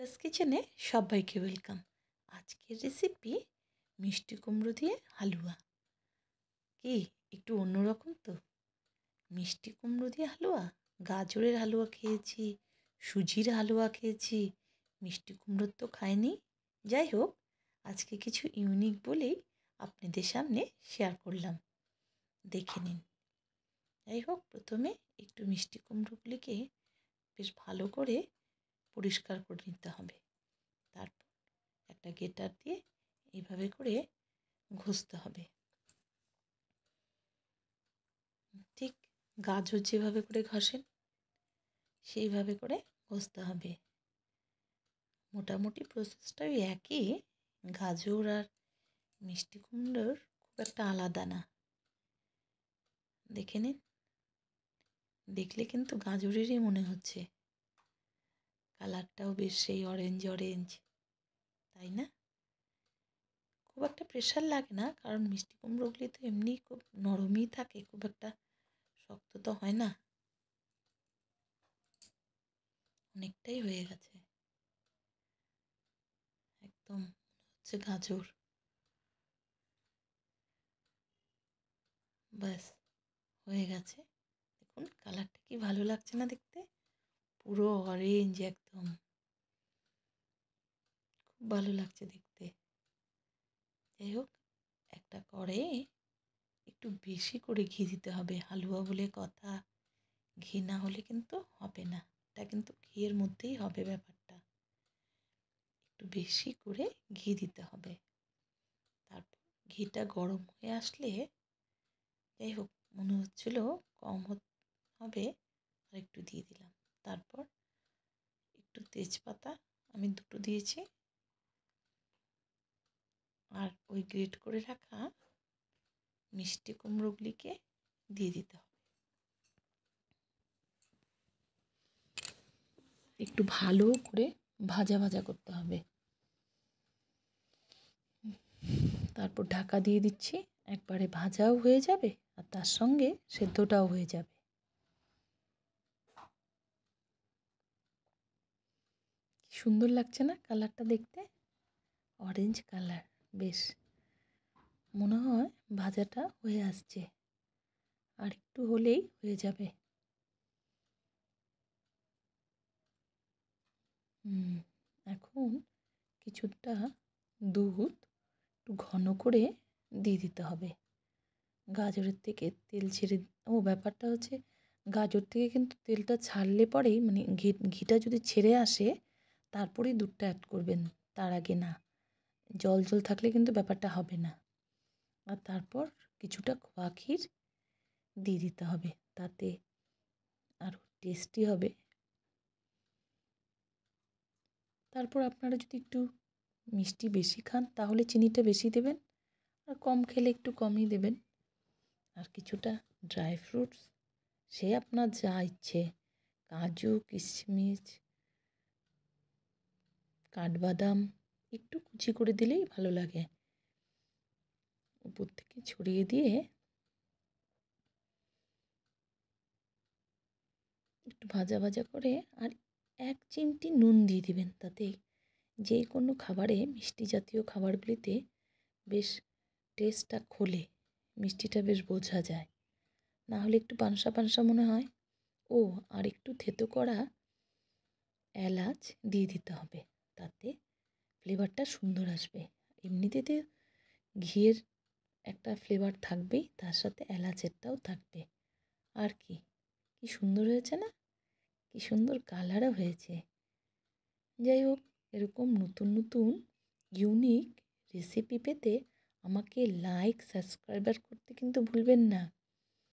রিতাস কিচেনে সবাইকে ওয়েলকাম। আজকের রেসিপি মিষ্টি কুমড়ো দিয়ে হালুয়া। কি একটু অন্যরকম তো। মিষ্টি কুমড়ো দিয়ে হালুয়া, গাজরের হালুয়া খেয়েছি, সুজির হালুয়া খেয়েছি, মিষ্টি কুমড়োর তো খাইনি। যাই হোক, আজকে কিছু ইউনিক বলেই আপনাদের সামনে শেয়ার করলাম, দেখে নিন। যাই হোক, প্রথমে একটু মিষ্টি কুমড়োগুলিকে বেশ ভালো করে পরিষ্কার করে নিতে হবে। তারপর একটা গ্রেটার দিয়ে এইভাবে করে ঘষতে হবে। ঠিক গাজর যেভাবে করে ঘষেন সেইভাবে করে ঘষতে হবে। মোটামুটি প্রসেসটা ওই একই। গাজর আর মিষ্টি কুমড়োর খুব একটা আলাদা না। দেখে নিন, দেখলে কিন্তু গাজরেরই মনে হচ্ছে। কালারটাও বেশ সেই অরেঞ্জ অরেঞ্জ, তাই না? খুব একটা প্রেশার লাগে না, কারণ মিষ্টি কুমড়োগুলি তো এমনি খুব নরমই থাকে, খুব একটা শক্ত তো হয় না। অনেকটাই হয়ে গেছে, একদম হচ্ছে গাজর। ব্যাস হয়ে গেছে। দেখুন কালারটা কি ভালো লাগছে না দেখতে, পুরো অরেঞ্জ একদম, খুব ভালো লাগছে দেখতে। যাই হোক, একটা কড়াইয়ে একটু বেশি করে ঘি দিতে হবে। হালুয়া বলে কথা, ঘি না হলে কিন্তু হবে না। এটা কিন্তু ঘিয়ের মধ্যেই হবে ব্যাপারটা। একটু বেশি করে ঘি দিতে হবে। তারপর ঘিটা গরম হয়ে আসলে, যাই হোক মনে হচ্ছিল কম হবে, আর একটু দিয়ে দিলাম। তারপর একটু তেজপাতা আমি দুটো দিয়েছি, আর ওই গ্রেট করে রাখা মিষ্টি কুমড়োগুলিকে দিয়ে দিতে হবে। একটু ভালো করে ভাজা ভাজা করতে হবে। তারপর ঢাকা দিয়ে দিচ্ছি, একবারে ভাজাও হয়ে যাবে আর তার সঙ্গে সেদ্ধটাও হয়ে যাবে। কি সুন্দর লাগছে না কালারটা দেখতে, অরেঞ্জ কালার। বেশ মনে হয় ভাজাটা হয়ে আসছে, আর একটু হলেই হয়ে যাবে। এখন কিছুটা দুধ একটু ঘন করে দিয়ে দিতে হবে। গাজরের থেকে তেল ছেড়ে, ব্যাপারটা হচ্ছে গাজর থেকে কিন্তু তেলটা ছাড়লে পরেই, মানে ঘিটা যদি ছেড়ে আসে তারপরেই দুধটা অ্যাড করবেন, তার আগে না। জল জল থাকলে কিন্তু ব্যাপারটা হবে না। আর তারপর কিছুটা খোয়া ক্ষীর দিয়ে দিতে হবে, তাতে আরও টেস্টি হবে। তারপর আপনারা যদি একটু মিষ্টি বেশি খান তাহলে চিনিটা বেশি দেবেন, আর কম খেলে একটু কমই দেবেন। আর কিছুটা ড্রাই ফ্রুটস, সে আপনার যা ইচ্ছে, কাজু কিশমিশ কাঠবাদাম একটু কুচি করে দিলেই ভালো লাগে। উপর থেকে ছড়িয়ে দিয়ে একটু ভাজা ভাজা করে, আর 1 চিমটি নুন দিয়ে দিবেন। তাতে যে কোনো খাবারে, মিষ্টি জাতীয় খাবারগুলিতে বেশ টেস্টটা খোলে, মিষ্টিটা বেশ বোঝা যায়। না হলে একটু পানসা পানসা মনে হয়। আর একটু থেতো করা এলাচ দিয়ে দিতে হবে, তাতে ফ্লেভারটা সুন্দর আসবে। এমনিতে তো ঘিয়ের একটা ফ্লেভার থাকবেই, তার সাথে এলাচেরটাও থাকবে। আর কি সুন্দর হয়েছে না, কি সুন্দর কালারও হয়েছে। যাই হোক, এরকম নতুন নতুন ইউনিক রেসিপি পেতে আমাকে লাইক সাবস্ক্রাইবার করতে কিন্তু ভুলবেন না।